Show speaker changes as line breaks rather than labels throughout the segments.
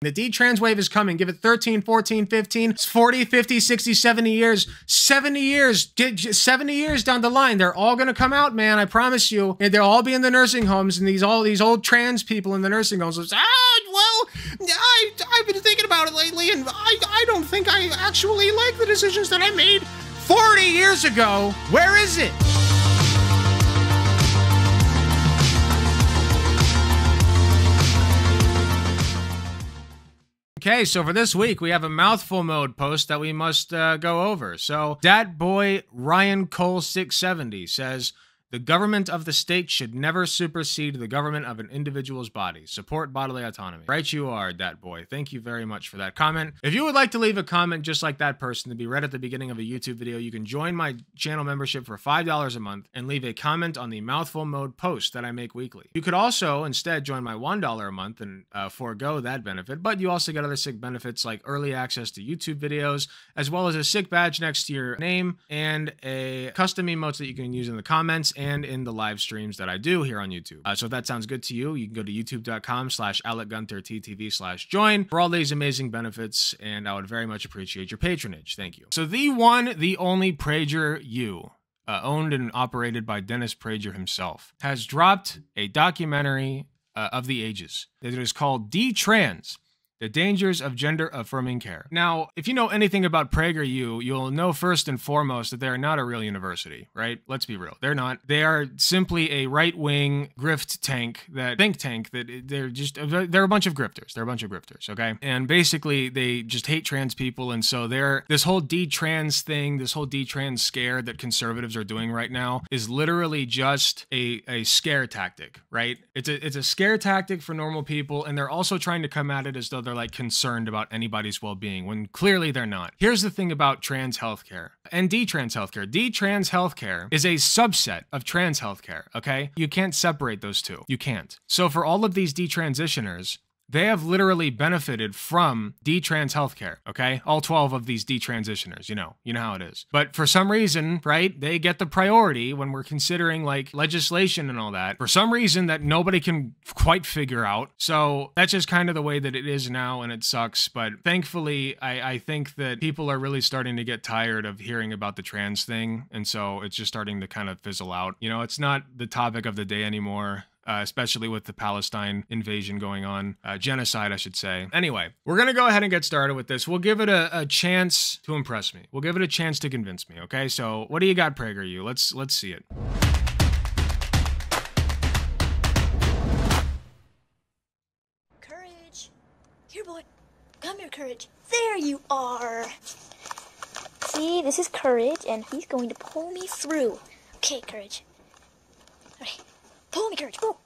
The Detrans wave is coming. Give it 13, 14, 15, 40, 50, 60, 70 years. 70 years. 70 years down the line. They're all going to come out, man. I promise you. And they'll all be in the nursing homes. And all these old trans people in the nursing homes will say, well, I've been thinking about it lately. And I don't think I actually like the decisions that I made 40 years ago. Where is it? Okay, so for this week, we have a mouthful mode post that we must go over. So, Dat Boy Ryan Cole 670 says, the government of the state should never supersede the government of an individual's body. Support bodily autonomy. Right you are, Dat Boy. Thank you very much for that comment. If you would like to leave a comment just like that person to be read at the beginning of a YouTube video, you can join my channel membership for $5 a month and leave a comment on the mouthful mode post that I make weekly. You could also instead join my $1 a month and forego that benefit, but you also get other sick benefits like early access to YouTube videos, as well as a sick badge next to your name and a custom emotes that you can use in the comments and in the live streams that I do here on YouTube. So if that sounds good to you, you can go to youtube.com/AlecGuntherTTV/join for all these amazing benefits, and I would very much appreciate your patronage. Thank you. So the one, the only PragerU, owned and operated by Dennis Prager himself, has dropped a documentary of the ages. It is called Detrans: The Dangers of Gender-Affirming Care. Now, if you know anything about PragerU, you'll know first and foremost that they're not a real university, right? Let's be real. They're not. They are simply a right-wing grift tank, think tank that they're a bunch of grifters. They're a bunch of grifters, okay? And basically, they just hate trans people, and so this whole Detrans thing, this whole Detrans scare that conservatives are doing right now is literally just a scare tactic, right? It's a scare tactic for normal people, and they're also trying to come at it as though they're like concerned about anybody's well-being when clearly they're not. Here's the thing about trans healthcare and Detrans healthcare. Detrans healthcare is a subset of trans healthcare, okay? You can't separate those two. You can't. So for all of these detransitioners, they have literally benefited from Detrans healthcare, okay? All 12 of these detransitioners, you know how it is. But for some reason, right, they get the priority when we're considering like legislation and all that, for some reason that nobody can quite figure out. So that's just kind of the way that it is now, and it sucks. But thankfully, I think that people are really starting to get tired of hearing about the trans thing. And so it's just starting to kind of fizzle out. You know, it's not the topic of the day anymore. Especially with the Palestine invasion going on, genocide, I should say. Anyway, we're gonna go ahead and get started with this. We'll give it a chance to impress me. We'll give it a chance to convince me, okay? So what do you got, PragerU? Let's see it.
Courage. Here, boy. Come here, Courage. There you are. See, this is Courage, and he's going to pull me through. Okay, Courage. All right. Pull me, Courage. Pull.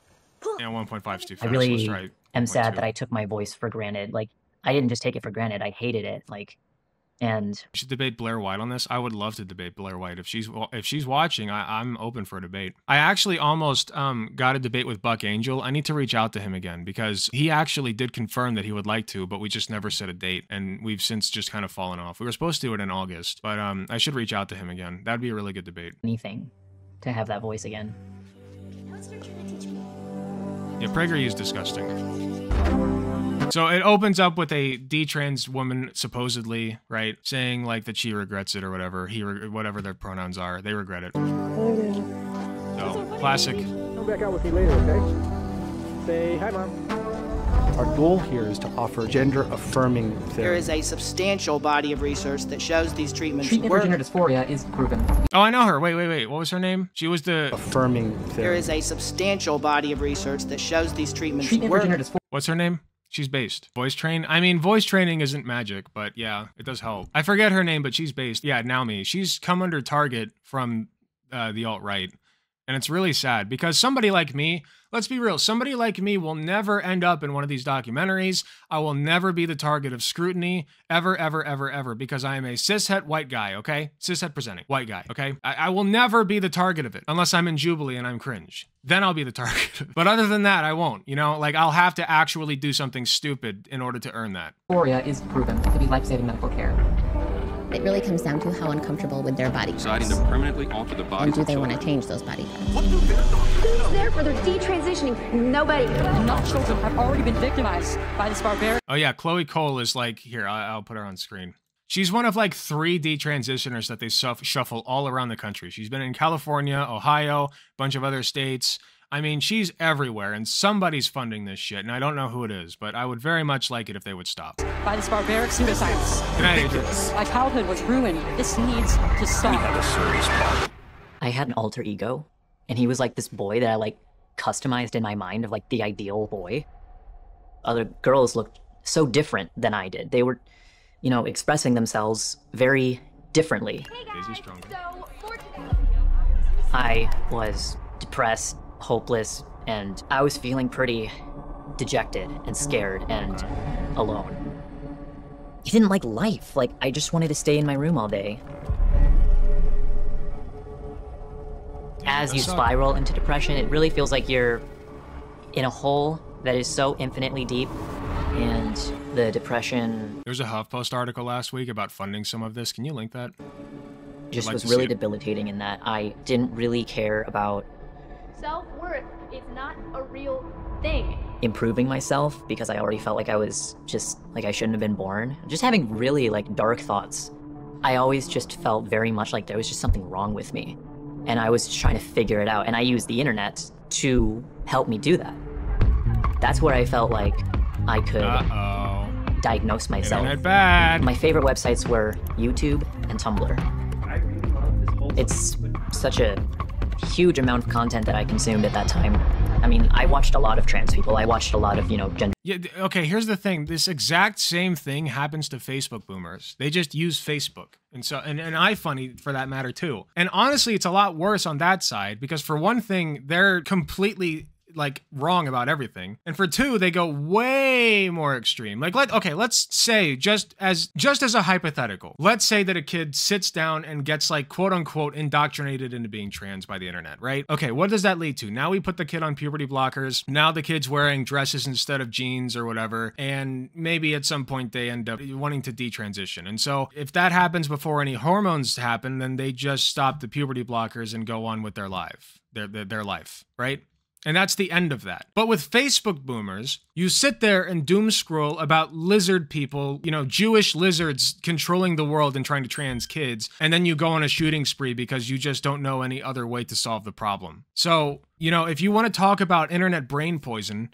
Yeah, 1.5 Steve.
I really am sad that I took my voice for granted. Like, I didn't just take it for granted. I hated it. Like, and
we should debate Blair White on this. I would love to debate Blair White if she's watching. I'm open for a debate. I actually almost got a debate with Buck Angel. I need to reach out to him again because he actually did confirm that he would like to, but we just never set a date, and we've since just kind of fallen off. We were supposed to do it in August, but I should reach out to him again. That'd be a really good debate.
Anything to have that voice again.
Yeah, PragerU is disgusting. So it opens up with a Detrans woman, supposedly, right, saying like that she regrets it or whatever. Whatever their pronouns are, they regret it. So classic.
Come back out with me later, okay? Say hi, Mom. Our goal here is to offer gender-affirming therapy.
There is a substantial body of research that shows these treatments
Treatment
work.
for gender dysphoria is proven.
Oh, I know her. Wait. What was her name? She was the...
Affirming therapy.
There is a substantial body of research that shows these treatments
Treatment
work.
for gender dysphoria.
What's her name? She's based. Voice train? I mean, voice training isn't magic, but yeah, it does help. I forget her name, but she's based. Yeah, Naomi. She's come under target from the alt-right. And it's really sad because somebody like me, let's be real, somebody like me will never end up in one of these documentaries. I will never be the target of scrutiny ever, ever, ever, ever, because I am a cishet white guy, okay? Cishet presenting white guy, okay? I will never be the target of it unless I'm in Jubilee and I'm cringe. Then I'll be the target. But other than that, I won't, you know? Like, I'll have to actually do something stupid in order to earn that.
Dysphoria is proven to be life-saving medical care.
It really comes down to how uncomfortable with their body
deciding
parts.
to permanently alter the body.
And do they want to change those body parts?
Who's there for their detransitioning? Nobody.
Enough children have already been victimized by this barbaric.
Oh yeah, Chloe Cole is like, here, I'll put her on screen. She's one of like 3 detransitioners that they shuffle all around the country. She's been in California, Ohio, a bunch of other states. I mean, she's everywhere, and somebody's funding this shit, and I don't know who it is, but I would very much like it if they would stop.
By this barbaric pseudoscience.
Good night, Adrian.
My childhood was ruined. This needs to stop.
We have a serious problem.
I had an alter ego, and he was like this boy that I like customized in my mind of like the ideal boy. Other girls looked so different than I did. They were, you know, expressing themselves very differently.
Hey guys, so for today...
I was depressed, hopeless, and I was feeling pretty dejected and scared and alone. I didn't like life. Like, I just wanted to stay in my room all day. As you spiral into depression, it really feels like you're in a hole that is so infinitely deep, and the depression...
There's a HuffPost article last week about funding some of this. Can you link that?
Just was really debilitating in that I didn't really care about
Self-worth is not a real thing.
improving myself because I already felt like I was just, like I shouldn't have been born. Just having really like dark thoughts. I always just felt very much like there was just something wrong with me. And I was just trying to figure it out. And I used the internet to help me do that. That's where I felt like I could diagnose myself.
Internet bad.
My favorite websites were YouTube and Tumblr. It's such a huge amount of content that I consumed at that time. I mean, I watched a lot of trans people. I watched a lot of, you know, gender.
Yeah, okay, here's the thing. This exact same thing happens to Facebook boomers. They just use Facebook. And so, and iFunny for that matter too. And honestly, it's a lot worse on that side because for one thing, they're completely like wrong about everything. And for two, they go way more extreme. Like, let's say just as a hypothetical, let's say that a kid sits down and gets like quote unquote indoctrinated into being trans by the internet, right? Okay, what does that lead to? Now we put the kid on puberty blockers. Now the kid's wearing dresses instead of jeans or whatever. And maybe at some point they end up wanting to detransition. And so if that happens before any hormones happen, then they just stop the puberty blockers and go on with their life, their life, right? And that's the end of that. But with Facebook boomers, you sit there and doom scroll about lizard people, you know, Jewish lizards controlling the world and trying to trans kids, and then you go on a shooting spree because you just don't know any other way to solve the problem. So, you know, if you want to talk about internet brain poison,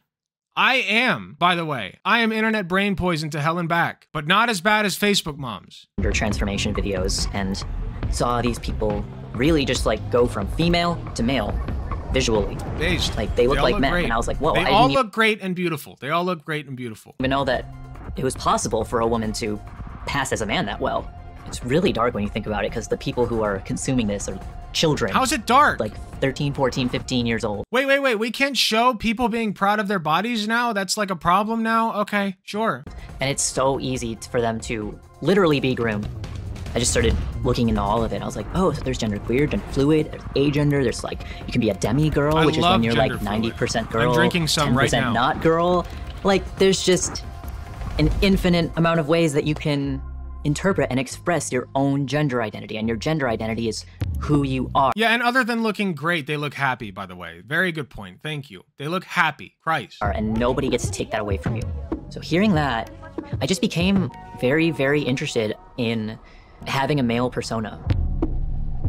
I am, by the way, I am internet brain poison to hell and back, but not as bad as Facebook moms.
Transformation videos and saw these people really just like go from female to male. Visually, like they look like men, and I was like, "Whoa!"
They all look great and beautiful. They all look great and beautiful.
Even know that it was possible for a woman to pass as a man that well. It's really dark when you think about it, because the people who are consuming this are children.
How's it dark?
Like 13, 14, 15 years old.
Wait. We can't show people being proud of their bodies now? That's like a problem now? Okay, sure.
And it's so easy for them to literally be groomed. I just started looking into all of it. I was like, oh, so there's genderqueer, gender fluid, there's agender, there's like, you can be a demi-girl, which is when you're like 90% girl,
I'm drinking some
10%
right now.
not girl. Like, there's just an infinite amount of ways that you can interpret and express your own gender identity, and your gender identity is who you are.
Yeah, and other than looking great, they look happy, by the way. Very good point. Thank you. They look happy. Christ.
And nobody gets to take that away from you. So hearing that, I just became very, very interested in having a male persona.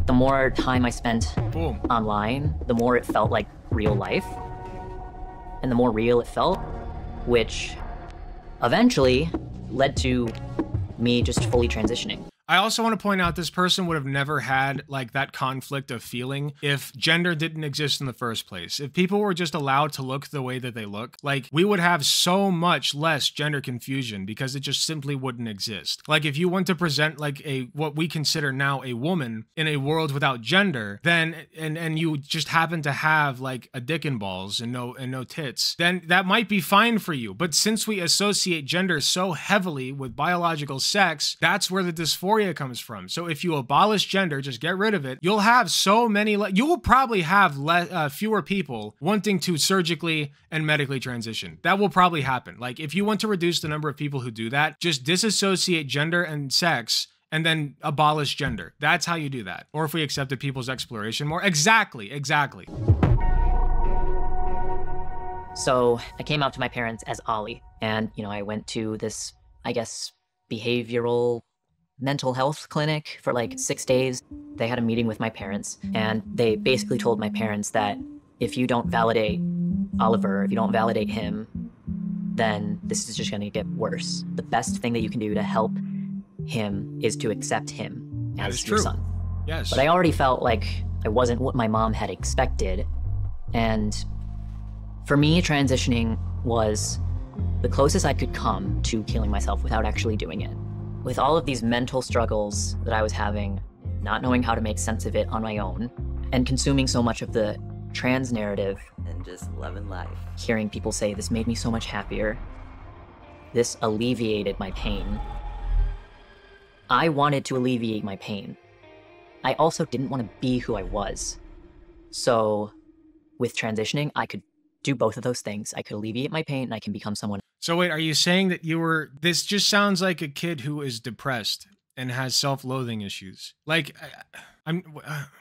The more time I spent online, the more it felt like real life. And the more real it felt, which eventually led to me just fully transitioning.
I also want to point out this person would have never had like that conflict of feeling if gender didn't exist in the first place. If people were just allowed to look the way that they look, like we would have so much less gender confusion because it just simply wouldn't exist. Like if you want to present like what we consider now a woman in a world without gender, then and you just happen to have like a dick and balls and no tits, then that might be fine for you. But since we associate gender so heavily with biological sex, that's where the dysphoria comes from. So if you abolish gender, just get rid of it, you'll have so many, you will probably have fewer people wanting to surgically and medically transition. That will probably happen. Like if you want to reduce the number of people who do that, just disassociate gender and sex and then abolish gender. That's how you do that. Or if we accepted people's exploration more. Exactly.
So I came out to my parents as Ollie, and, you know, I went to this, I guess, behavioral mental health clinic for like 6 days. They had a meeting with my parents, and they basically told my parents that if you don't validate Oliver, if you don't validate him, then this is just going to get worse. The best thing that you can do to help him is to accept him as your son.
Yes.
But I already felt like I wasn't what my mom had expected, and for me, transitioning was the closest I could come to killing myself without actually doing it. With all of these mental struggles that I was having, not knowing how to make sense of it on my own, and consuming so much of the trans narrative,
and just loving life.
Hearing people say this made me so much happier, this alleviated my pain. I wanted to alleviate my pain. I also didn't want to be who I was. So with transitioning, I could do both of those things. I could alleviate my pain and I can become someone.
So wait, are you saying that this just sounds like a kid who is depressed and has self-loathing issues? Like,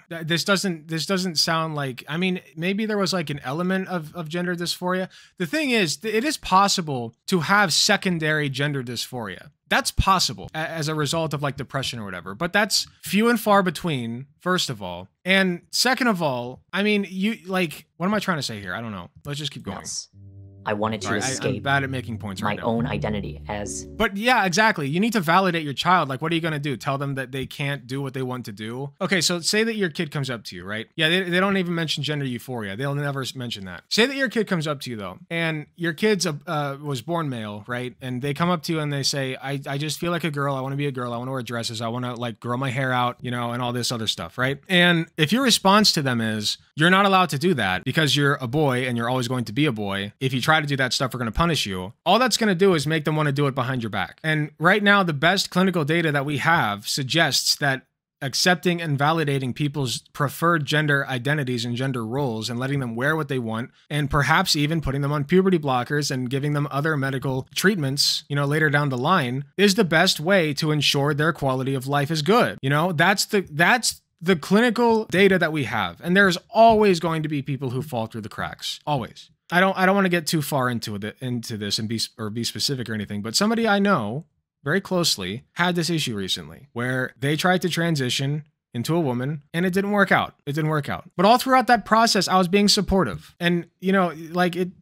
this doesn't sound like, I mean, maybe there was like an element of gender dysphoria. The thing is, it is possible to have secondary gender dysphoria. That's possible as a result of like depression or whatever, but that's few and far between, first of all. And second of all, I mean, what am I trying to say here? I don't know. Let's just keep going.
Yes. I wanted to escape
I'm bad at making points right now.
My own identity as...
But yeah, exactly. You need to validate your child. Like, what are you going to do? Tell them that they can't do what they want to do? Okay, so say that your kid comes up to you, right? Yeah, they don't even mention gender euphoria. They'll never mention that. Say that your kid comes up to you, though, and your kid's was born male, right? And they come up to you and they say, I just feel like a girl. I want to be a girl. I want to wear dresses. I want to, like, grow my hair out, you know, and all this other stuff, right? And if your response to them is, you're not allowed to do that because you're a boy and you're always going to be a boy. If you try to do that stuff, we're going to punish you. All that's going to do is make them want to do it behind your back. And right now, the best clinical data that we have suggests that accepting and validating people's preferred gender identities and gender roles and letting them wear what they want, and perhaps even putting them on puberty blockers and giving them other medical treatments, you know, later down the line, is the best way to ensure their quality of life is good. You know, that's the clinical data that we have. And there's always going to be people who fall through the cracks. Always. I don't want to get too far into this and be specific or anything, but somebody I know very closely had this issue recently where they tried to transition into a woman and it didn't work out. But all throughout that process, I was being supportive. And, you know, like it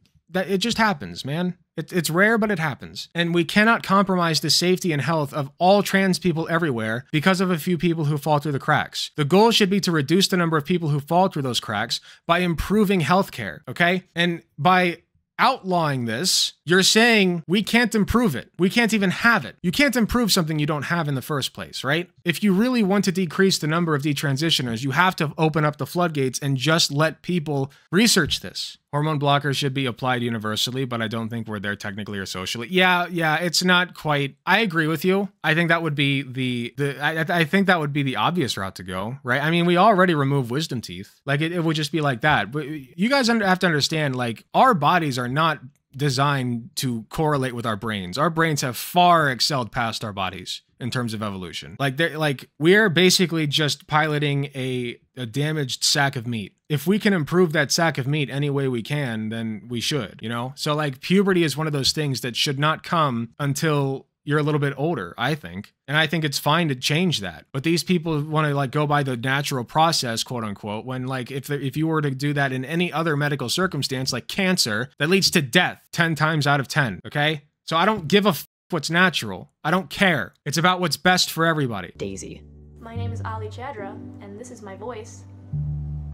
just happens, man. It's rare, but it happens. And we cannot compromise the safety and health of all trans people everywhere because of a few people who fall through the cracks. The goal should be to reduce the number of people who fall through those cracks by improving healthcare, okay? And by outlawing this, you're saying we can't improve it. We can't even have it. You can't improve something you don't have in the first place, right? If you really want to decrease the number of detransitioners, you have to open up the floodgates and just let people research this. Hormone blockers should be applied universally, but I don't think we're there technically or socially. Yeah, it's not quite. I agree with you. I think that would be I think that would be the obvious route to go, right? I mean, we already remove wisdom teeth. Like it would just be like that. But you guys have to understand, like, our bodies are not designed to correlate with our brains. Our brains have far excelled past our bodies in terms of evolution. Like we're basically just piloting a damaged sack of meat. If we can improve that sack of meat any way we can, then we should, you know? So like puberty is one of those things that should not come until you're a little bit older, I think. And I think it's fine to change that. But these people want to like go by the natural process, quote unquote, when like if you were to do that in any other medical circumstance, like cancer, that leads to death 10 times out of 10, okay? So I don't give a what's natural. I don't care. It's about what's best for everybody.
Daisy.
My name is Ali Chadra, and this is my voice.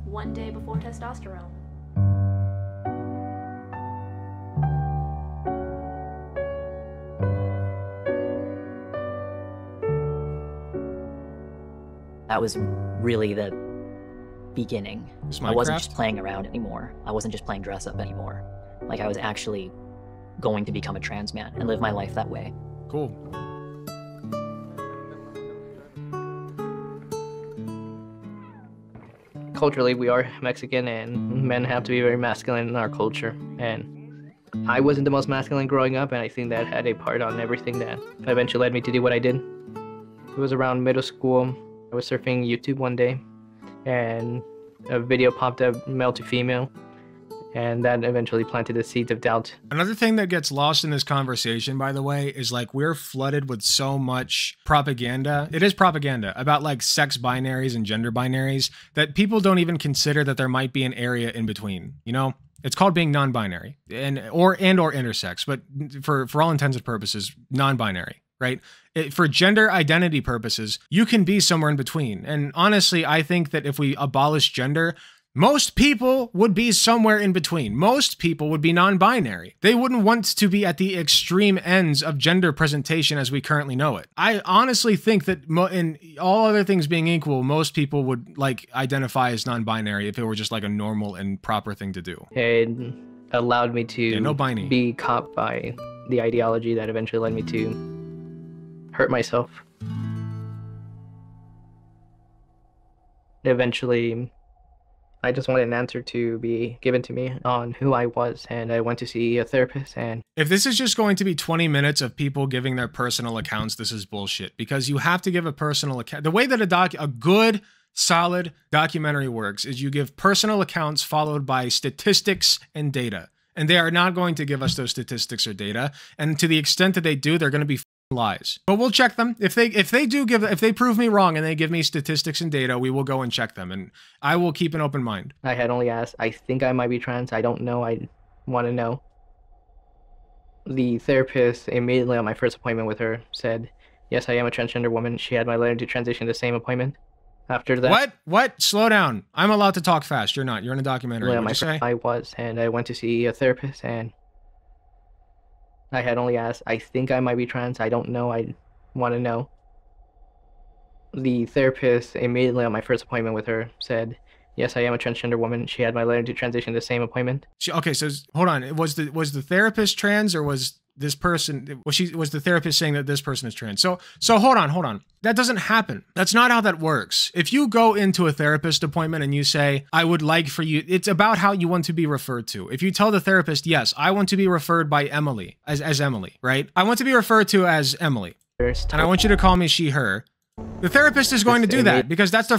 One day before testosterone.
That was really the beginning. I wasn't just playing around anymore. I wasn't just playing dress up anymore. Like I was actually going to become a trans man and live my life that way.
Cool.
Culturally, we are Mexican, and men have to be very masculine in our culture. And I wasn't the most masculine growing up, and I think that had a part on everything that eventually led me to do what I did. It was around middle school. I was surfing YouTube one day, and a video popped up, male to female, and that eventually planted the seeds of doubt.
Another thing that gets lost in this conversation, by the way, is like we're flooded with so much propaganda. It is propaganda about like sex binaries and gender binaries that people don't even consider that there might be an area in between, you know? It's called being non-binary or intersex, but for all intents and purposes, non-binary, right? For gender identity purposes, you can be somewhere in between. And honestly, I think that if we abolish gender, most people would be somewhere in between. Most people would be non-binary. They wouldn't want to be at the extreme ends of gender presentation as we currently know it. I honestly think that in all other things being equal, most people would like identify as non-binary if it were just like a normal and proper thing to do.
It allowed me to be caught by the ideology that eventually led me to hurt myself. Eventually, I just wanted an answer to be given to me on who I was, and I went to see a therapist. And
if this is just going to be 20 minutes of people giving their personal accounts, this is bullshit, because you have to give a personal account. The way that a good, solid documentary works is you give personal accounts followed by statistics and data. And they are not going to give us those statistics or data. And to the extent that they do, they're going to be lies. But we'll check them. If they prove me wrong and they give me statistics and data, we will go and check them, and I will keep an open mind.
I had only asked, I think I might be trans. I don't know. I want to know. The therapist immediately on my first appointment with her said, yes, I am a transgender woman. She had my letter to transition the same appointment. After that...
What? Slow down. I'm allowed to talk fast. You're not. You're in a documentary. What'd you say?
I was, and I went to see a therapist, and I had only asked, I think I might be trans. I don't know. I want to know. The therapist immediately on my first appointment with her said, yes, I am a transgender woman. She had my letter to transition the same appointment.
Okay, so hold on. Was the therapist trans, or was this person, was the therapist saying that this person is trans? So hold on. That doesn't happen. That's not how that works. If you go into a therapist appointment and you say, I would like for you, it's about how you want to be referred to. If you tell the therapist, yes, I want to be referred by Emily, as Emily, right? I want to be referred to as Emily, and I want you to call me she, her. The therapist is going to do that because that's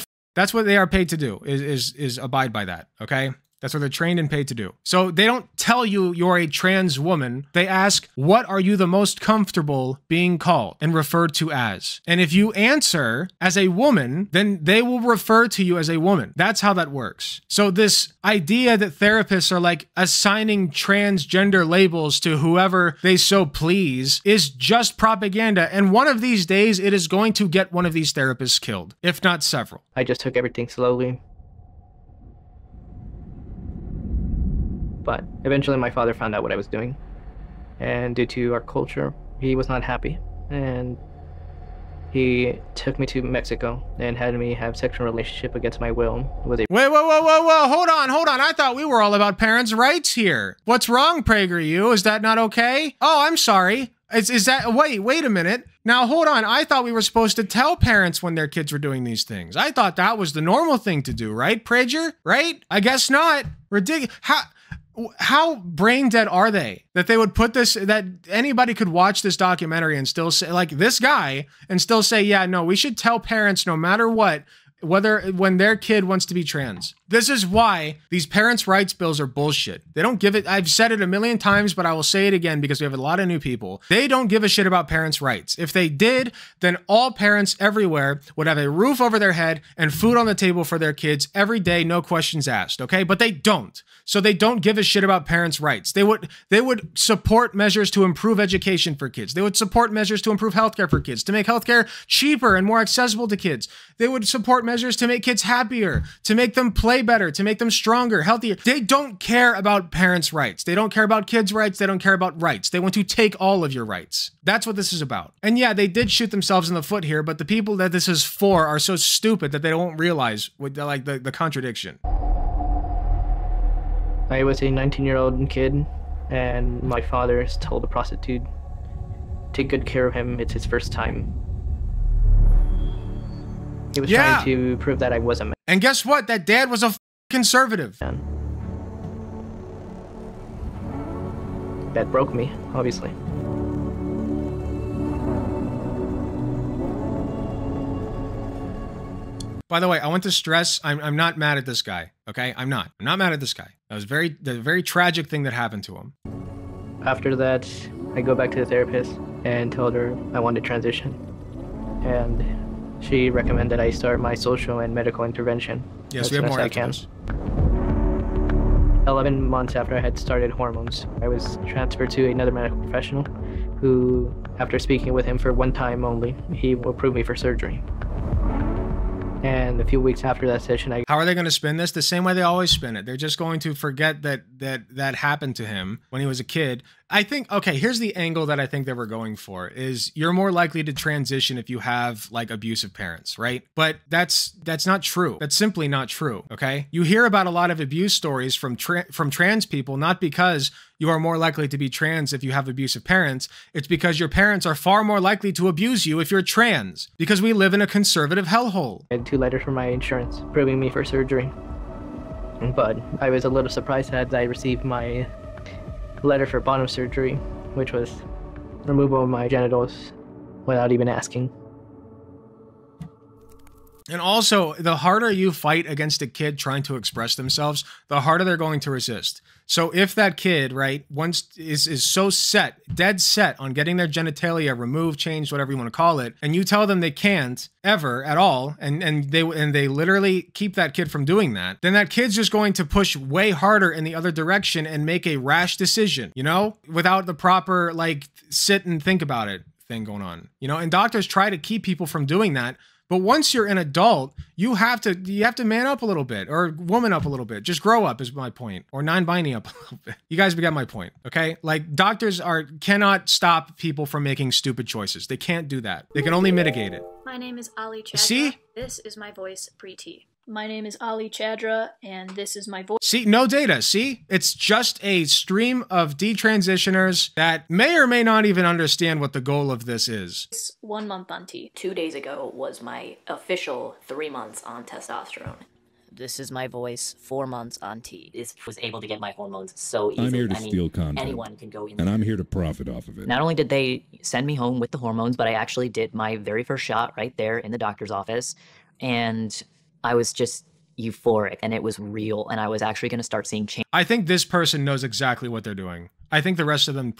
what they are paid to do, is abide by that, okay? That's what they're trained and paid to do. So they don't tell you you're a trans woman. They ask, what are you the most comfortable being called and referred to as? And if you answer as a woman, then they will refer to you as a woman. That's how that works. So this idea that therapists are like assigning transgender labels to whoever they so please is just propaganda. And one of these days, it is going to get one of these therapists killed, if not several.
I just took everything slowly. But eventually my father found out what I was doing, and due to our culture, he was not happy, and he took me to Mexico and had me have sexual relationship against my will with a—
Wait, hold on. I thought we were all about parents' rights here. What's wrong, PragerU? Is that not okay? Oh, I'm sorry. Is that— wait a minute. Now, hold on. I thought we were supposed to tell parents when their kids were doing these things. I thought that was the normal thing to do, right, Prager? Right? I guess not. Ridiculous. How brain dead are they that they would put this, that anybody could watch this documentary and still say, like this guy, and still say, yeah, no, we should tell parents no matter what, when their kid wants to be trans. This is why these parents' rights bills are bullshit. They don't give it— I've said it a million times, but I will say it again because we have a lot of new people. They don't give a shit about parents' rights. If they did, then all parents everywhere would have a roof over their head and food on the table for their kids every day, no questions asked, okay? But they don't. So they don't give a shit about parents' rights. They would support measures to improve education for kids. They would support measures to improve healthcare for kids, to make healthcare cheaper and more accessible to kids. They would support measures to make kids happier, to make them play better, to make them stronger, healthier. They don't care about parents' rights. They don't care about kids' rights. They don't care about rights. They want to take all of your rights. That's what this is about. And yeah, they did shoot themselves in the foot here, but the people that this is for are so stupid that they don't realize the contradiction.
I was a 19-year-old kid, and my father told a prostitute, take good care of him, it's his first time. He was trying to prove that I was a man.
And guess what? That dad was a conservative.
That broke me, obviously.
By the way, I want to stress, I'm not mad at this guy, okay? I'm not mad at this guy. That was the very tragic thing that happened to him.
After that, I go back to the therapist and told her I wanted to transition. And she recommended I start my social and medical intervention.
Yes, we have more after this.
11 months after I had started hormones, I was transferred to another medical professional who, after speaking with him for one time only, he approved me for surgery. And a few weeks after that session,
How are they going to spin this? The same way they always spin it. They're just going to forget that happened to him when he was a kid. I think, okay, here's the angle that I think that we're going for is you're more likely to transition if you have like abusive parents, right? But that's not true. That's simply not true, okay? You hear about a lot of abuse stories from trans people, not because you are more likely to be trans if you have abusive parents. It's because your parents are far more likely to abuse you if you're trans, because we live in a conservative hellhole.
I had 2 letters from my insurance approving me for surgery. But I was a little surprised as I received my letter for bottom surgery, which was removal of my genitals without even asking.
And also, the harder you fight against a kid trying to express themselves, the harder they're going to resist. So if that kid, right, once is so dead set on getting their genitalia removed, changed, whatever you want to call it, and you tell them they can't ever at all, and they literally keep that kid from doing that, then that kid's just going to push way harder in the other direction and make a rash decision, you know, without the proper like sit and think about it thing going on, you know. And doctors try to keep people from doing that. But once you're an adult, you have to man up a little bit, or woman up a little bit. Just grow up is my point, or non-binary up a little bit. You guys get my point, okay? Like doctors cannot stop people from making stupid choices. They can't do that. They can only mitigate it.
My name is Ali Chadra.
See?
This is my voice, Preeti. My name is Ali Chadra, and this is my voice.
See, no data. See, it's just a stream of detransitioners that may or may not even understand what the goal of this is.
1 month on T.
2 days ago was my official 3 months on testosterone. This is my voice, 4 months on T. This was able to get my hormones so easily.
I'm here to steal content.
Anyone can go in
and
there.
I'm here to profit off of it.
Not only did they send me home with the hormones, but I actually did my very first shot right there in the doctor's office. And I was just euphoric, and it was real, and I was actually going to start seeing change.
I think this person knows exactly what they're doing. I think the rest of them,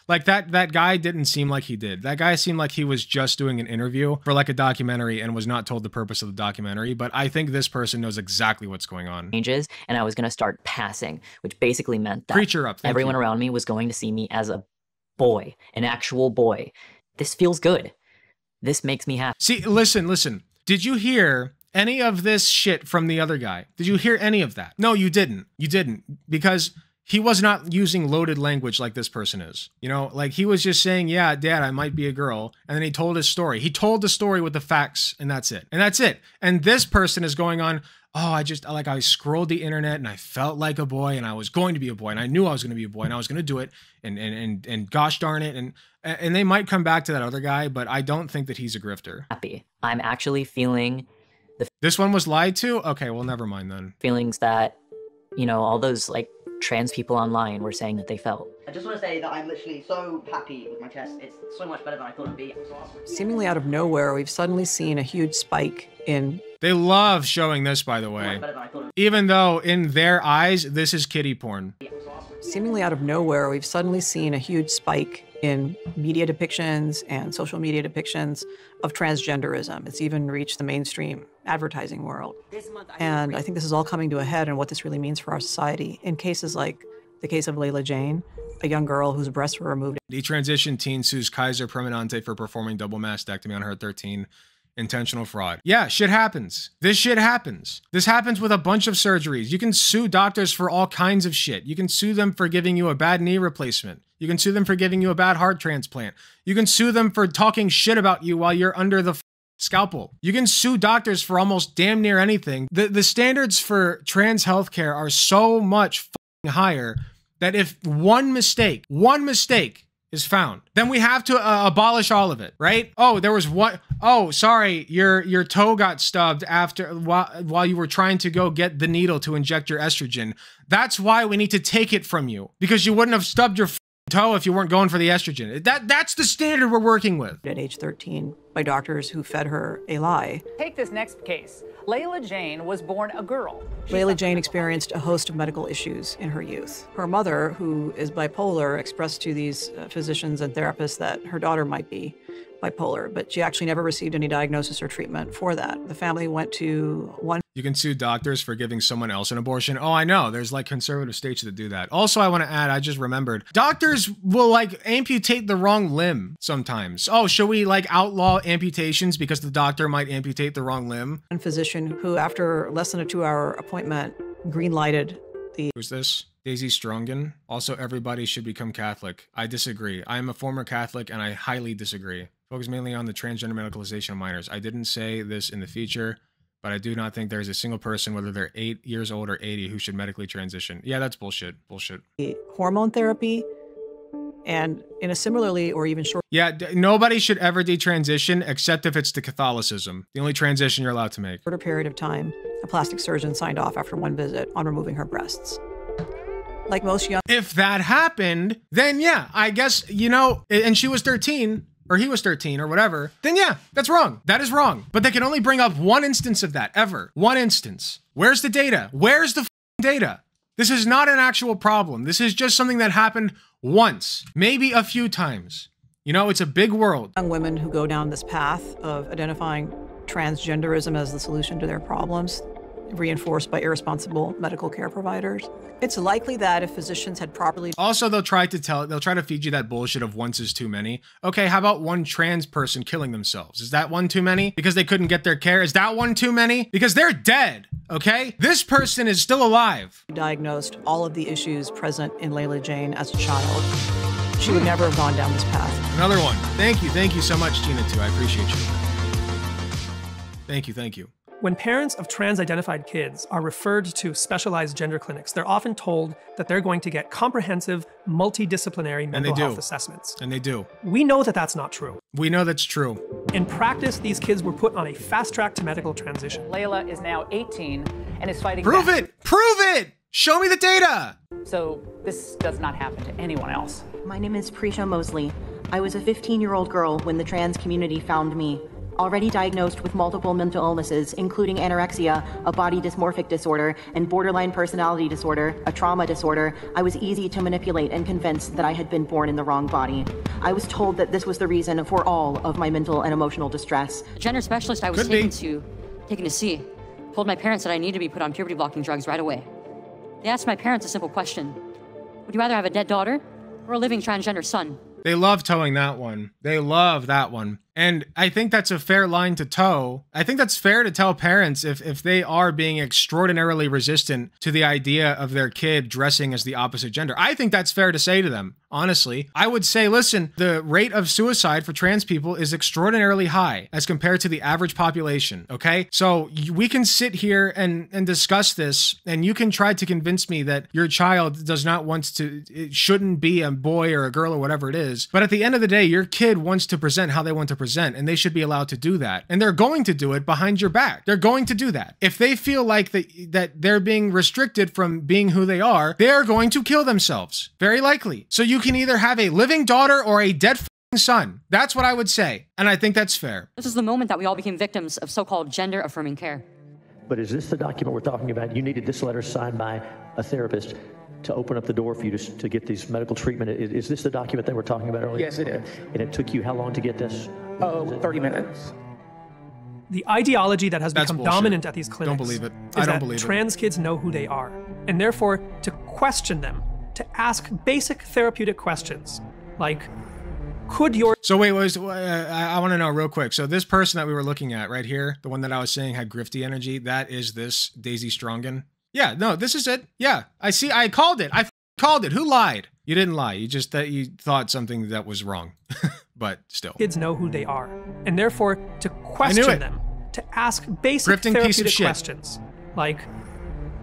like that guy didn't seem like he did. That guy seemed like he was just doing an interview for like a documentary and was not told the purpose of the documentary. But I think this person knows exactly what's going on.
Changes, and I was going to start passing, which basically meant that
Preacher up,
everyone around me was going to see me as a boy, an actual boy. This feels good. This makes me happy.
See, listen. Did you hear any of this shit from the other guy? Did you hear any of that? No, you didn't. You didn't, because he was not using loaded language like this person is. You know, like he was just saying, yeah, Dad, I might be a girl. And then he told his story. He told the story with the facts, and that's it. And that's it. And this person is going on, oh, I scrolled the internet and I felt like a boy and I was going to be a boy and I knew I was going to be a boy and I was going to do it and gosh darn it. And they might come back to that other guy, but I don't think that he's a grifter.
Happy. I'm actually feeling
this one was lied to? Okay, well, never mind then.
Feelings that, you know, all those like trans people online were saying that they felt.
I just want to say that I'm literally so happy with my test. It's so much better than I thought it'd be.
Seemingly out of nowhere, we've suddenly seen a huge spike in...
They love showing this, by the way. Even though in their eyes, this is kiddie porn.
Seemingly out of nowhere, we've suddenly seen a huge spike in media depictions and social media depictions of transgenderism. It's even reached the mainstream advertising world. And I think this is all coming to a head and what this really means for our society. In cases like the case of Layla Jane, a young girl whose breasts were removed.
Detransition teen sues Kaiser Permanente for performing double mastectomy on her 13. Intentional fraud. Yeah, shit happens. This shit happens. This happens with a bunch of surgeries. You can sue doctors for all kinds of shit. You can sue them for giving you a bad knee replacement. You can sue them for giving you a bad heart transplant. You can sue them for talking shit about you while you're under the scalpel. You can sue doctors for almost damn near anything. The standards for trans healthcare are so much higher that if one mistake is found, then we have to abolish all of it, right? Oh, there was what? Oh, sorry, your toe got stubbed after while you were trying to go get the needle to inject your estrogen. That's why we need to take it from you, because you wouldn't have stubbed your toe if you weren't going for the estrogen. That's the standard we're working with.
At age 13 by doctors who fed her a lie.
Take this next case. Layla Jane was born a girl.
Layla Jane experienced a host of medical issues in her youth. Her mother, who is bipolar, expressed to these physicians and therapists that her daughter might be bipolar, but she actually never received any diagnosis or treatment for that. The family went to one.
You can sue doctors for giving someone else an abortion. Oh, I know. There's like conservative states that do that. Also, I want to add, I just remembered, doctors will like amputate the wrong limb sometimes. Oh, should we like outlaw amputations because the doctor might amputate the wrong limb?
One physician who, after less than a 2-hour appointment, green-lighted the...
Who's this? Daisy Strongen. Also, everybody should become Catholic. I disagree. I am a former Catholic and I highly disagree. Focus mainly on the transgender medicalization of minors. I didn't say this in the feature, but I do not think there's a single person, whether they're 8 years old or 80, who should medically transition. Yeah, that's bullshit. Bullshit.
Hormone therapy, and in a similarly or even short...
Yeah, nobody should ever detransition except if it's to Catholicism. The only transition you're allowed to make.
...shorter period of time, a plastic surgeon signed off after one visit on removing her breasts. Like most young...
If that happened, then yeah, I guess, you know, and she was 13... or he was 13 or whatever, then yeah, that's wrong. That is wrong. But they can only bring up one instance of that, ever. One instance. Where's the data? Where's the data? This is not an actual problem. This is just something that happened once, maybe a few times. You know, it's a big world.
Young women who go down this path of identifying transgenderism as the solution to their problems, reinforced by irresponsible medical care providers. It's likely that if physicians had properly...
Also, they'll try to feed you that bullshit of once is too many. Okay, how about one trans person killing themselves? Is that one too many? Because they couldn't get their care? Is that one too many? Because they're dead, okay? This person is still alive.
Diagnosed all of the issues present in Layla Jane as a child. She would never have gone down this path.
Another one. Thank you so much, Tina, too. I appreciate you. Thank you.
When parents of trans-identified kids are referred to specialized gender clinics, they're often told that they're going to get comprehensive, multidisciplinary mental health assessments.
And they do.
We know that that's not true.
We know that's true.
In practice, these kids were put on a fast track to medical transition.
Layla is now 18 and is fighting
Prove it! Prove it! Show me the data!
So this does not happen to anyone else.
My name is Prisha Mosley. I was a 15-year-old girl when the trans community found me. Already diagnosed with multiple mental illnesses, including anorexia, a body dysmorphic disorder, and borderline personality disorder, a trauma disorder, I was easy to manipulate and convince that I had been born in the wrong body. I was told that this was the reason for all of my mental and emotional distress.
The gender specialist I was taken to see told my parents that I needed to be put on puberty blocking drugs right away. They asked my parents a simple question: would you rather have a dead daughter or a living transgender son?
They love towing that one. They love that one. And I think that's a fair line to toe. I think that's fair to tell parents if they are being extraordinarily resistant to the idea of their kid dressing as the opposite gender. I think that's fair to say to them, honestly. I would say, listen, the rate of suicide for trans people is extraordinarily high as compared to the average population, okay? So we can sit here and discuss this, and you can try to convince me that your child does not want to, it shouldn't be a boy or a girl or whatever it is. But at the end of the day, your kid wants to present how they want to present, and they should be allowed to do that. And they're going to do it behind your back. They're going to do that. If they feel like that they're being restricted from being who they are, they're going to kill themselves. Very likely. So you can either have a living daughter or a dead son. That's what I would say. And I think that's fair.
This is the moment that we all became victims of so-called gender-affirming care.
But is this the document we're talking about? You needed this letter signed by a therapist to open up the door for you to get this medical treatment. Is this the document that we're talking about earlier?
Yes, it is.
And it took you how long to get this?
Oh, 30 minutes.
The ideology that has become
bullshit.
dominant at these clinics
Don't believe it. I don't believe it.
Trans kids know who they are, and therefore to question them, to ask basic therapeutic questions like, could your...
So wait, I want to know real quick. So this person that we were looking at right here, the one that I was saying had grifty energy, that is this Daisy Strongen. Yeah, no, this is it. Yeah, I see. I called it. I called it. Who lied? You didn't lie. You just you thought something that was wrong. But still.
Kids know who they are, and therefore to question them, to ask basic therapeutic questions like,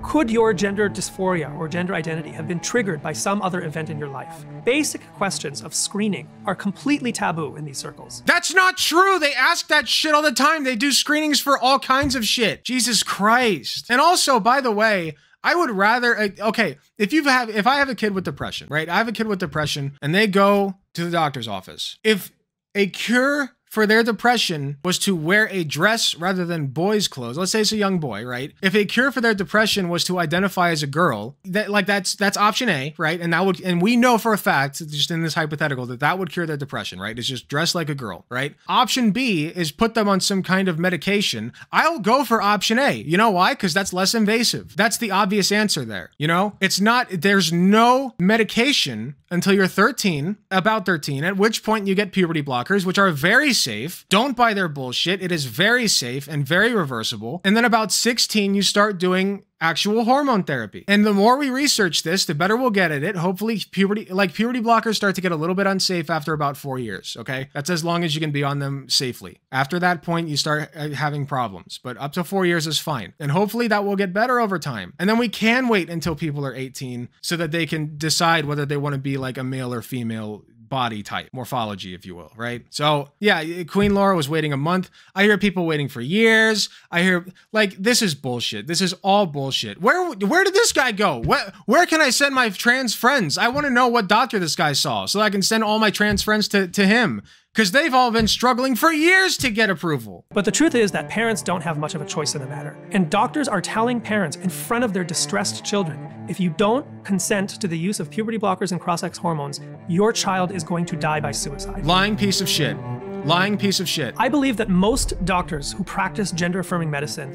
could your gender dysphoria or gender identity have been triggered by some other event in your life? Basic questions of screening are completely taboo in these circles.
That's not true. They ask that shit all the time. They do screenings for all kinds of shit. Jesus Christ. And also, by the way, I would rather, okay, if I have a kid with depression, right? I have a kid with depression and they go to the doctor's office. If a cure for their depression was to wear a dress rather than boys' clothes. Let's say it's a young boy, right? If a cure for their depression was to identify as a girl, that's option A, right? And we know for a fact, just in this hypothetical, that would cure their depression, right? It's just dress like a girl, right? Option B is put them on some kind of medication. I'll go for option A. You know why? Because that's less invasive. That's the obvious answer there. You know, there's no medication until you're 13, about 13, at which point you get puberty blockers, which are very safe. Don't buy their bullshit. It is very safe and very reversible. And then about 16, you start doing actual hormone therapy. And the more we research this, the better we'll get at it. Hopefully puberty blockers start to get a little bit unsafe after about 4 years. Okay. That's as long as you can be on them safely. After that point, you start having problems, but up to 4 years is fine. And hopefully that will get better over time. And then we can wait until people are 18 so that they can decide whether they want to be like a male or female body type, morphology, if you will, right? So yeah, Queen Laura was waiting a month. I hear people waiting for years. I hear this is bullshit. This is all bullshit. Where did this guy go? Where can I send my trans friends? I want to know what doctor this guy saw so I can send all my trans friends to him. Because they've all been struggling for years to get approval.
But the truth is that parents don't have much of a choice in the matter. And doctors are telling parents in front of their distressed children, if you don't consent to the use of puberty blockers and cross-sex hormones, your child is going to die by suicide.
Lying piece of shit. Lying piece of shit.
I believe that most doctors who practice gender-affirming medicine,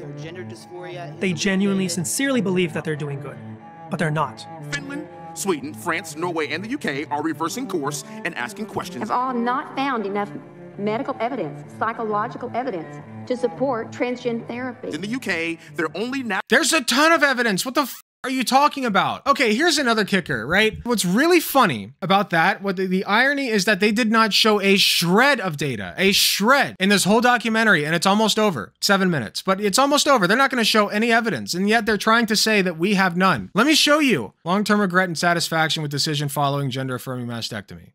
they genuinely, sincerely believe that they're doing good, but they're not.
Finland, Sweden, France, Norway, and the UK are reversing course and asking questions.
Have all not found enough medical evidence, psychological evidence, to support transgender therapy.
In the UK, they're only now.
There's a ton of evidence. What the f are you talking about? Okay, here's another kicker, right? What's really funny about that, the irony is that they did not show a shred of data, a shred in this whole documentary, and it's almost over. 7 minutes, but it's almost over. They're not going to show any evidence, and yet they're trying to say that we have none. Let me show you. Long-term regret and satisfaction with decision following gender-affirming mastectomy.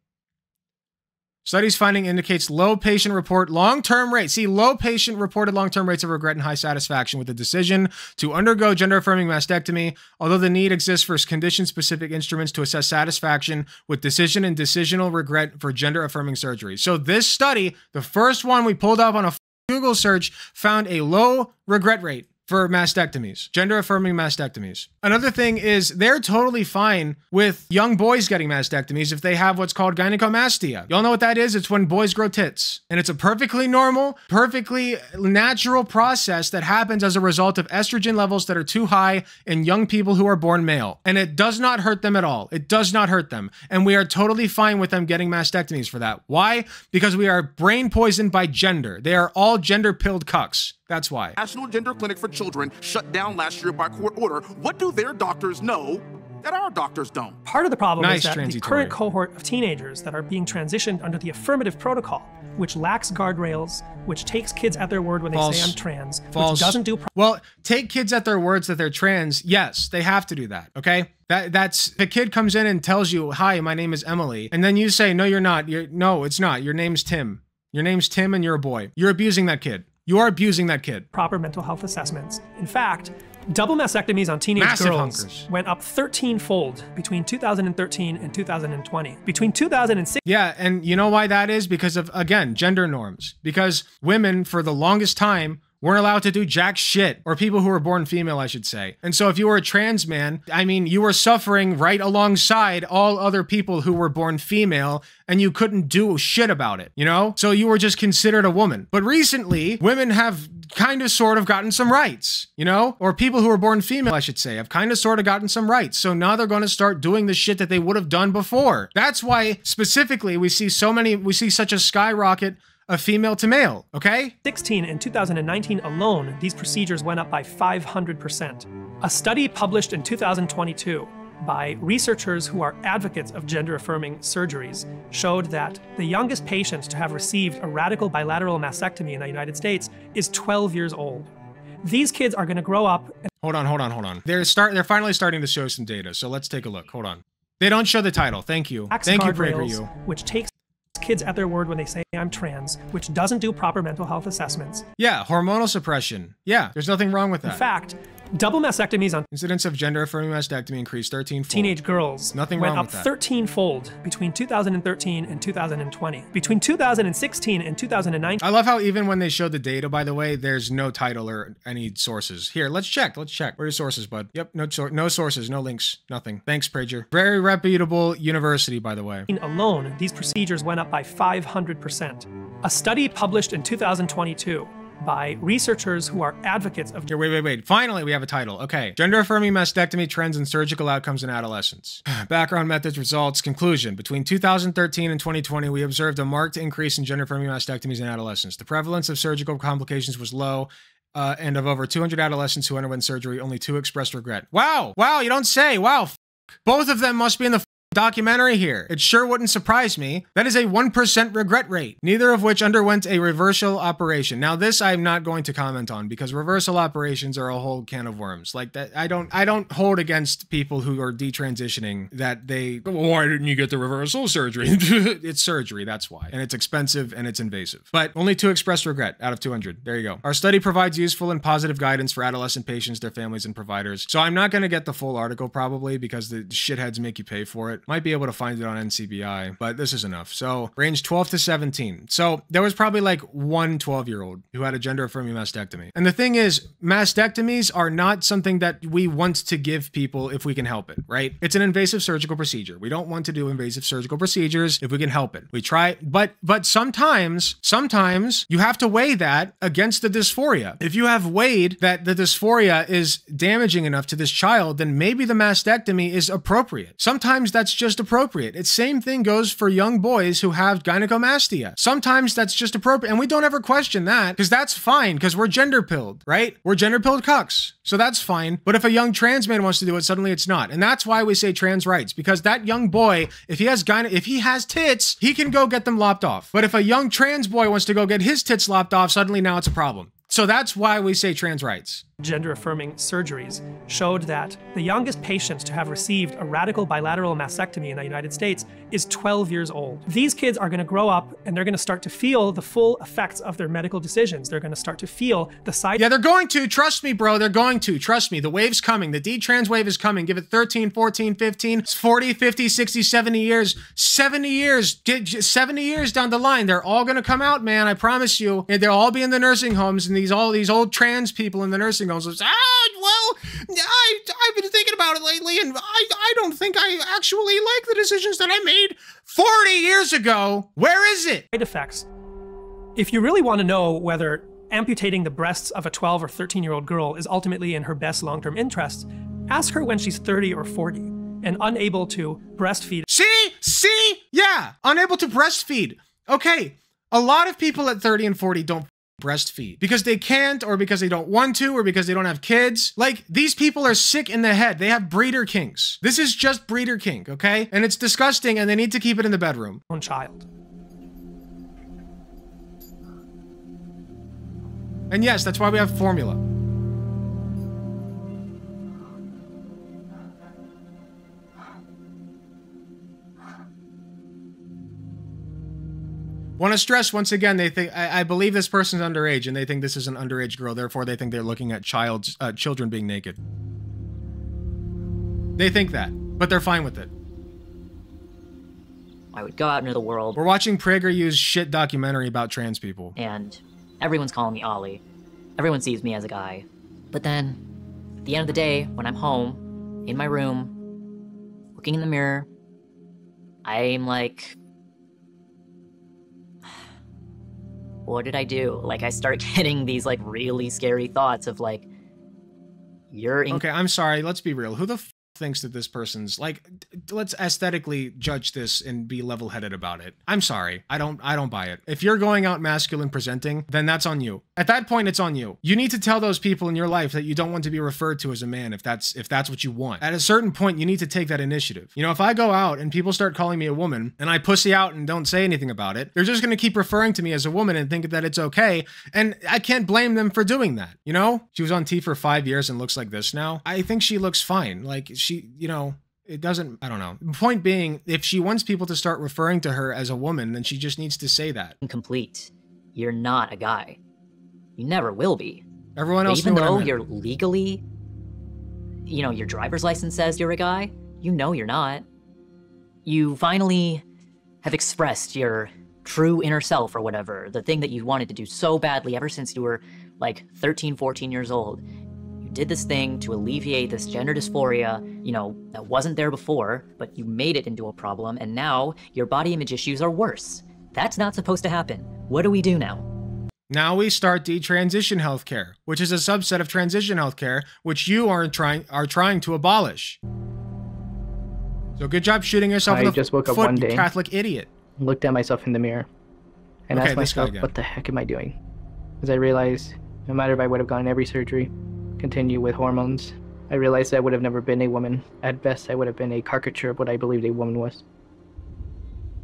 Studies finding indicates low patient reported long-term rates of regret and high satisfaction with the decision to undergo gender-affirming mastectomy, although the need exists for condition-specific instruments to assess satisfaction with decision and decisional regret for gender-affirming surgery. So this study, the first one we pulled up on a Google search, found a low regret rate for mastectomies, gender-affirming mastectomies. Another thing is they're totally fine with young boys getting mastectomies if they have what's called gynecomastia. Y'all know what that is? It's when boys grow tits. And it's a perfectly normal, perfectly natural process that happens as a result of estrogen levels that are too high in young people who are born male. And it does not hurt them at all. It does not hurt them. And we are totally fine with them getting mastectomies for that. Why? Because we are brain poisoned by gender. They are all gender-pilled cucks. That's why.
National Gender Clinic for Children shut down last year by court order. What do their doctors know that our doctors don't?
Part of the problem is that the current cohort of teenagers that are being transitioned under the affirmative protocol, which lacks guardrails, which takes kids at their word when they say I'm trans, which doesn't do...
Well, take kids at their words that they're trans. Yes, they have to do that, okay? That's the kid comes in and tells you, hi, my name is Emily. And then you say, no, you're not. No, it's not. Your name's Tim. Your name's Tim and you're a boy. You're abusing that kid. You are abusing that kid.
Proper mental health assessments. In fact, double mastectomies on teenage girls went up 13-fold between 2013 and 2020. Between 2006...
Yeah, and you know why that is? Because of, again, gender norms. Because women, for the longest time, weren't allowed to do jack shit, or people who were born female, I should say. And so if you were a trans man, I mean, you were suffering right alongside all other people who were born female, and you couldn't do shit about it, you know? So you were just considered a woman. But recently, women have kind of sort of gotten some rights, you know? Or people who were born female, I should say, have kind of sort of gotten some rights. So now they're going to start doing the shit that they would have done before. That's why specifically we see such a skyrocket of female to male, okay?
16 in 2019 alone, these procedures went up by 500%. A study published in 2022 by researchers who are advocates of gender-affirming surgeries showed that the youngest patient to have received a radical bilateral mastectomy in the United States is 12 years old. These kids are gonna grow up...
Hold on. They're finally starting to show some data, so let's take a look. Hold on. They don't show the title. Thank you. Thank you, PragerU.
Which takes kids at their word when they say I'm trans, which doesn't do proper mental health assessments.
Yeah, hormonal suppression. Yeah, there's nothing wrong with that.
In fact, Double mastectomies on
incidence of gender-affirming mastectomy increased 13-fold.
Teenage girls
Nothing
went
wrong
up
with that.
13-fold between 2013 and 2020. Between 2016 and 2019.
I love how even when they show the data, by the way, there's no title or any sources. Here, let's check. Let's check. Where are your sources, bud? Yep, no sources, no links, nothing. Thanks, Prager. Very reputable university, by the way.
Alone, these procedures went up by 500%. A study published in 2022 by researchers who are advocates of—
Here, wait. Finally, we have a title. Okay. Gender-affirming mastectomy trends and surgical outcomes in adolescents. Background methods, results, conclusion. Between 2013 and 2020, we observed a marked increase in gender-affirming mastectomies in adolescents. The prevalence of surgical complications was low, and of over 200 adolescents who underwent surgery, only 2 expressed regret. Wow! Wow, you don't say! Wow! Both of them must be in the documentary here. It sure wouldn't surprise me. That is a 1% regret rate, neither of which underwent a reversal operation. Now this I'm not going to comment on because reversal operations are a whole can of worms. Like that, I don't hold against people who are detransitioning that they, well, why didn't you get the reversal surgery? It's surgery, that's why. And it's expensive and it's invasive. But only 2 expressed regret out of 200. There you go. Our study provides useful and positive guidance for adolescent patients, their families, and providers. So I'm not going to get the full article probably because the shitheads make you pay for it. Might be able to find it on NCBI, but this is enough. So range 12 to 17. So there was probably like one 12-year-old who had a gender-affirming mastectomy. And the thing is, mastectomies are not something that we want to give people if we can help it, right? It's an invasive surgical procedure. We don't want to do invasive surgical procedures if we can help it. We try, but sometimes you have to weigh that against the dysphoria. If you have weighed that the dysphoria is damaging enough to this child, then maybe the mastectomy is appropriate. Sometimes that's just appropriate. It's same thing goes for young boys who have gynecomastia. Sometimes that's just appropriate, and we don't ever question that because that's fine because we're gender pilled, right? We're gender pilled cucks, so that's fine. But if a young trans man wants to do it, suddenly it's not, and that's why we say trans rights, because that young boy, if he has tits, he can go get them lopped off. But if a young trans boy wants to go get his tits lopped off, suddenly now it's a problem. So that's why we say trans rights.
Gender-affirming surgeries showed that the youngest patient to have received a radical bilateral mastectomy in the United States is 12 years old. These kids are going to grow up and they're going to start to feel the full effects of their medical decisions. They're going to start to feel the side—
Yeah, they're going to. Trust me, bro. They're going to. Trust me. The wave's coming. The Detrans wave is coming. Give it 13, 14, 15, 40, 50, 60, 70 years. 70 years down the line, they're all going to come out, man. I promise you. And they'll all be in the nursing homes, and all these old trans people in the nursing homes. I've been thinking about it lately, and I don't think I actually like the decisions that I made 40 years ago. Where is it?
Side effects. If you really want to know whether amputating the breasts of a 12 or 13-year-old girl is ultimately in her best long-term interests, ask her when she's 30 or 40 and unable to breastfeed.
See? Yeah, unable to breastfeed. Okay, a lot of people at 30 and 40 don't breastfeed because they can't, or because they don't want to, or because they don't have kids. Like, these people are sick in the head. They have breeder kinks. This is just breeder kink, okay? And it's disgusting, and they need to keep it in the bedroom.
Own child.
And yes, that's why we have formula. Want to stress once again, they think, I believe this person's underage, and they think this is an underage girl, therefore they think they're looking at children being naked. They think that, but they're fine with it.
I would go out into the world.
We're watching PragerU's shit documentary about trans people.
And everyone's calling me Ollie. Everyone sees me as a guy. But then, at the end of the day, when I'm home, in my room, looking in the mirror, I'm like, what did I do? Like, I start getting these, like, really scary thoughts of, like,
Okay, I'm sorry, let's be real. Who the f thinks that this person's, like, let's aesthetically judge this and be level-headed about it. I'm sorry, I don't buy it. If you're going out masculine presenting, then that's on you. At that point, it's on you. You need to tell those people in your life that you don't want to be referred to as a man if that's what you want. At a certain point, you need to take that initiative. You know, if I go out and people start calling me a woman and I pussy out and don't say anything about it, they're just going to keep referring to me as a woman and think that it's okay. And I can't blame them for doing that. You know, she was on T for 5 years and looks like this now. I think she looks fine. Like, she, you know, it doesn't, I don't know. Point being, if she wants people to start referring to her as a woman, then she just needs to say that.
Incomplete. You're not a guy. You never will be.
Everyone else
even
knew what I
though
meant.
you're legally you know, your driver's license says you're a guy. You know you're not. You finally have expressed your true inner self or whatever, the thing that you wanted to do so badly ever since you were like 13, 14 years old. You did this thing to alleviate this gender dysphoria, you know, that wasn't there before, but you made it into a problem, and now your body image issues are worse. That's not supposed to happen. What do we do now?
Now we start detransition healthcare, which is a subset of transition healthcare, which you are trying to abolish. So good job shooting yourself in the
just woke up
foot,
one day,
you Catholic idiot.
Looked at myself in the mirror, and asked myself, what the heck am I doing? Because I realized no matter if I would have gotten every surgery, continue with hormones, I realized I would have never been a woman. At best, I would have been a caricature of what I believed a woman was.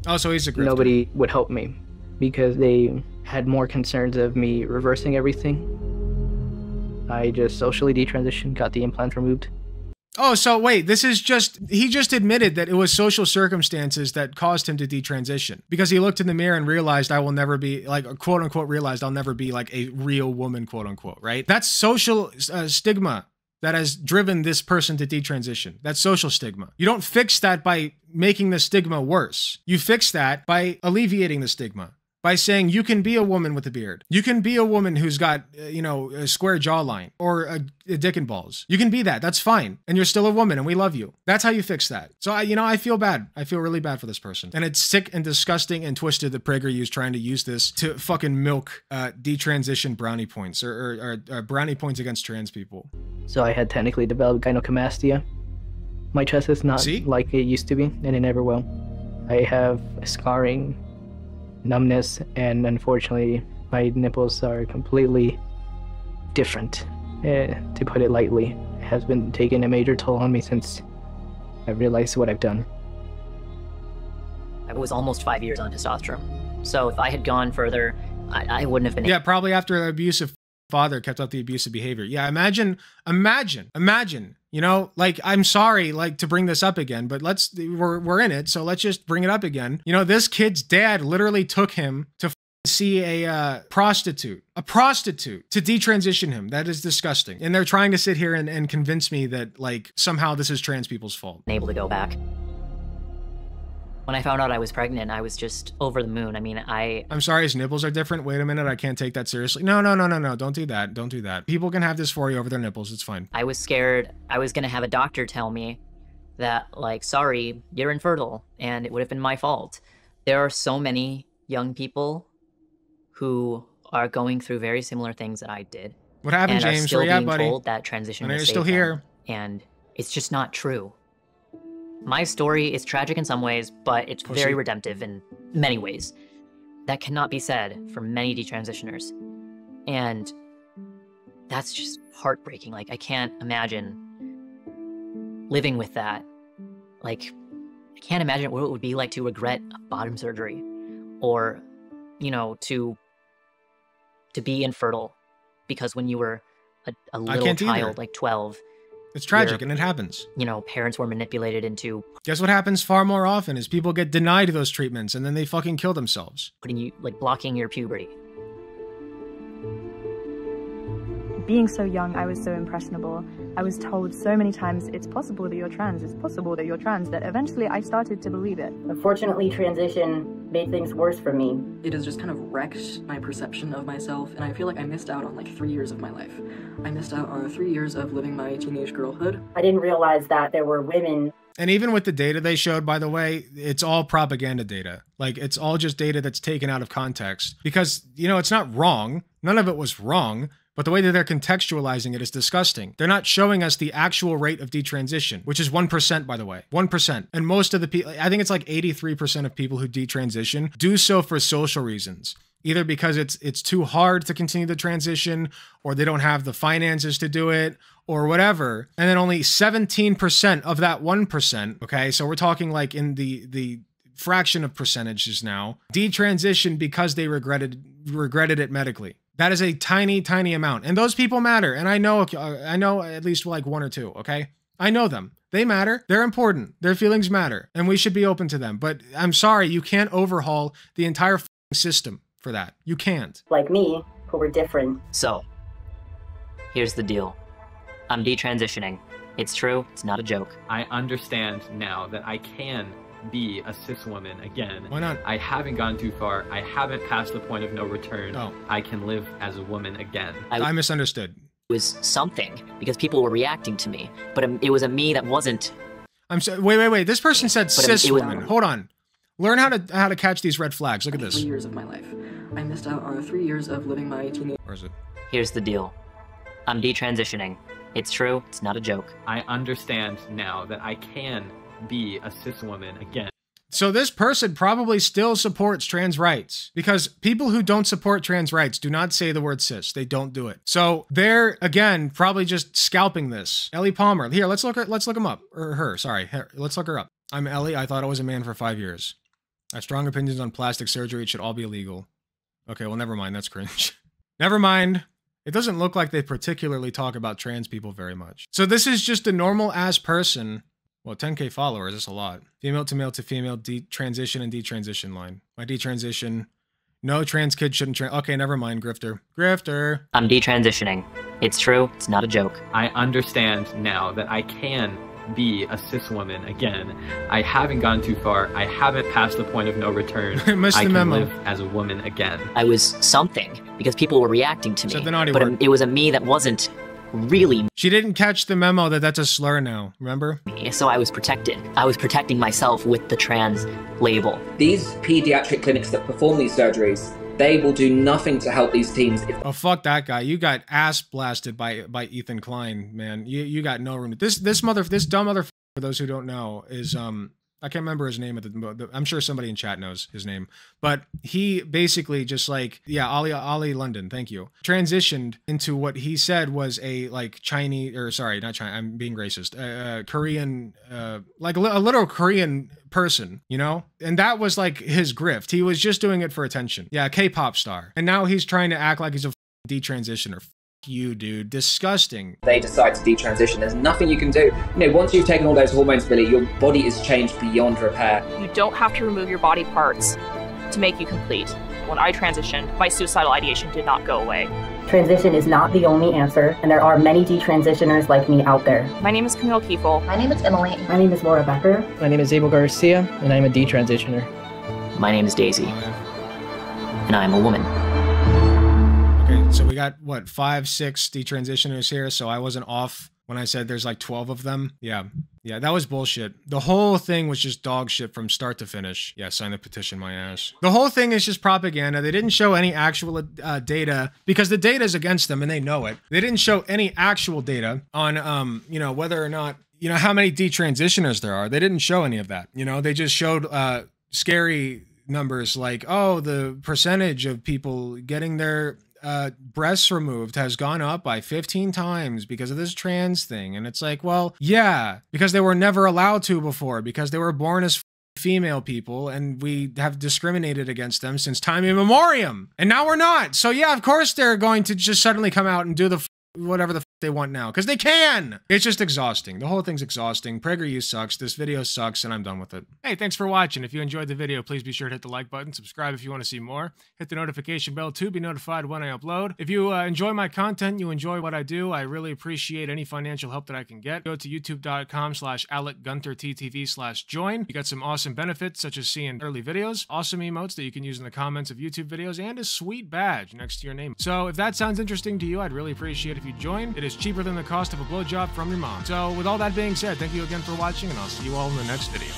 Oh, so he's a grifter.
Nobody would help me because they had more concerns of me reversing everything. I just socially detransitioned, got the implants removed.
Oh, so wait, this is just, he just admitted that it was social circumstances that caused him to detransition because he looked in the mirror and realized I will never be, like, quote unquote, realized I'll never be like a real woman, quote unquote, right? That's social stigma that has driven this person to detransition. That's social stigma. You don't fix that by making the stigma worse. You fix that by alleviating the stigma. By saying you can be a woman with a beard. You can be a woman who's got, you know, a square jawline or a dick and balls. You can be that. That's fine. And you're still a woman and we love you. That's how you fix that. So, I feel bad. I feel really bad for this person. And it's sick and disgusting and twisted that PragerU's trying to use this to fucking milk detransition brownie points or brownie points against trans people.
So I had technically developed gynecomastia. My chest is not like it used to be, and it never will. I have scarring, numbness, and unfortunately my nipples are completely different, to put it lightly. It has been taking a major toll on me since I realized what I've done.
I was almost 5 years on testosterone, so if I had gone further, I wouldn't have been.
Yeah, probably after the abusive father kept up the abusive behavior. Yeah, imagine, you know, like, I'm sorry, like, to bring this up again, but we're in it, so let's just bring it up again. You know, this kid's dad literally took him to see a prostitute to detransition him. That is disgusting. And they're trying to sit here and convince me that, like, somehow this is trans people's fault.
Able to go back. When I found out I was pregnant, I was just over the moon. I mean,
I'm sorry, his nipples are different. Wait a minute, I can't take that seriously. No, don't do that. Don't do that. People can have dysphoria over their nipples. It's fine.
I was scared I was gonna have a doctor tell me that, like, sorry, you're infertile, and it would have been my fault. There are so many young people who are going through very similar things that I did.
What happened,
and
James?
Are still
Where you at,
being
buddy?
told that transition
I know
will
you're
save
still
them,
here.
and it's just not true. My story is tragic in some ways, but it's very redemptive in many ways. That cannot be said for many detransitioners. And that's just heartbreaking. Like, I can't imagine living with that. Like, I can't imagine what it would be like to regret a bottom surgery, or, you know, to be infertile because when you were a little child, like 12,
it's tragic, and it happens.
You know, parents were manipulated into...
Guess what happens far more often is people get denied those treatments, and then they fucking kill themselves.
Putting you, like, blocking your puberty.
Being so young, I was so impressionable. I was told so many times, it's possible that you're trans, it's possible that you're trans, that eventually I started to believe it.
Unfortunately, transition made things worse for me.
It has just kind of wrecked my perception of myself, and I feel like I missed out on like 3 years of my life. I missed out on 3 years of living my teenage girlhood.
I didn't realize that there were women.
And even with the data they showed, by the way, it's all propaganda data. Like, it's all just data that's taken out of context. Because, you know, it's not wrong. None of it was wrong. But the way that they're contextualizing it is disgusting. They're not showing us the actual rate of detransition, which is 1%, by the way. 1%. And most of the people, I think it's like 83% of people who detransition do so for social reasons. Either because it's too hard to continue the transition, or they don't have the finances to do it, or whatever. And then only 17% of that 1%, okay? So we're talking like in the fraction of percentages now, detransition because they regretted it medically. That is a tiny, tiny amount. And those people matter. And I know at least like one or two, okay? I know them. They matter. They're important. Their feelings matter. And we should be open to them. But I'm sorry, you can't overhaul the entire system for that. You can't.
Like me, who were different.
So, here's the deal. I'm detransitioning. It's true. It's not a joke.
I understand now that I can be a cis woman again.
Why not?
I haven't gone too far. I haven't passed the point of no return.
Oh.
I can live as a woman again.
I misunderstood.
It was something because people were reacting to me, but it was a me that wasn't.
I'm so, wait. This person said cis woman. Hold on. Learn how to catch these red flags. Look at this.
3 years of my life. I missed out on 3 years of living my teenage.
Where is it?
Here's the deal. I'm detransitioning. It's true. It's not a joke.
I understand now that I can be a cis woman again.
So this person probably still supports trans rights, because people who don't support trans rights do not say the word cis. They don't do it. So they're, again, probably just scalping this. Ellie Palmer. Here, let's look him up. Or her, sorry. Let's look her up. I'm Ellie. I thought I was a man for 5 years. I have strong opinions on plastic surgery. It should all be illegal. Okay, well, never mind. That's cringe. Never mind. It doesn't look like they particularly talk about trans people very much. So this is just a normal-ass person. Well, 10K followers, that's a lot. Female to male to female, transition and detransition line. My detransition. No trans kid shouldn't okay, never mind, grifter. Grifter.
I'm detransitioning. It's true. It's not a joke.
I understand now that I can be a cis woman again. I haven't gone too far. I haven't passed the point of no return. I can live as a woman again.
I was something because people were reacting to me,
the naughty
but
word.
it was a me that wasn't really.
She didn't catch the memo that that's a slur now, remember?
So I was protected. I was protecting myself with the trans label.
These pediatric clinics that perform these surgeries, they will do nothing to help these teens.
Oh, fuck that guy. You got ass blasted by Ethan Klein, man. You got no room. This dumb motherfucker, for those who don't know, is I can't remember his name at the. I'm sure somebody in chat knows his name, but he basically just like, yeah, Ollie London, thank you, transitioned into what he said was a like Chinese, or sorry, not China. I'm being racist. Korean, like a literal Korean person, you know, and that was like his grift. He was just doing it for attention. Yeah, K-pop star, and now he's trying to act like he's a detransitioner. You, dude, disgusting.
They decide to detransition. There's nothing you can do. You know, once you've taken all those hormones, Billy, your body is changed beyond repair.
You don't have to remove your body parts to make you complete. When I transitioned, my suicidal ideation did not go away.
Transition is not the only answer, and there are many detransitioners like me out there.
My name is Camille Kiefel.
My name is Emily.
My name is Laura Backgr.
My name is Abel Garcia, and I'm a detransitioner.
My name is Daisy, and I am a woman.
Okay, so we got, what, 5, 6 detransitioners here, so I wasn't off when I said there's like 12 of them. Yeah, that was bullshit. The whole thing was just dog shit from start to finish. Yeah, sign the petition, my ass. The whole thing is just propaganda. They didn't show any actual data, because the data is against them and they know it. They didn't show any actual data on, you know, whether or not, you know, how many detransitioners there are. They didn't show any of that. You know, they just showed scary numbers like, oh, the percentage of people getting their breasts removed has gone up by 15 times because of this trans thing. And it's like, well, yeah, because they were never allowed to before, because they were born as female people and we have discriminated against them since time immemorial. And now we're not. So yeah, of course they're going to just suddenly come out and do the whatever the they want now, because they can. It's just exhausting. The whole thing's exhausting. PragerU's sucks. This video sucks, and I'm done with it. Hey, thanks for watching. If you enjoyed the video, please be sure to hit the like button, subscribe if you want to see more, hit the notification bell to be notified when I upload. If you enjoy my content, you enjoy what I do, I really appreciate any financial help that I can get. Go to youtube.com/AlecGunterTTV/join. You got some awesome benefits, such as seeing early videos, awesome emotes that you can use in the comments of YouTube videos, and a sweet badge next to your name. So if that sounds interesting to you, I'd really appreciate if you join. It is cheaper than the cost of a blowjob from your mom. So with all that being said, thank you again for watching, and I'll see you all in the next video.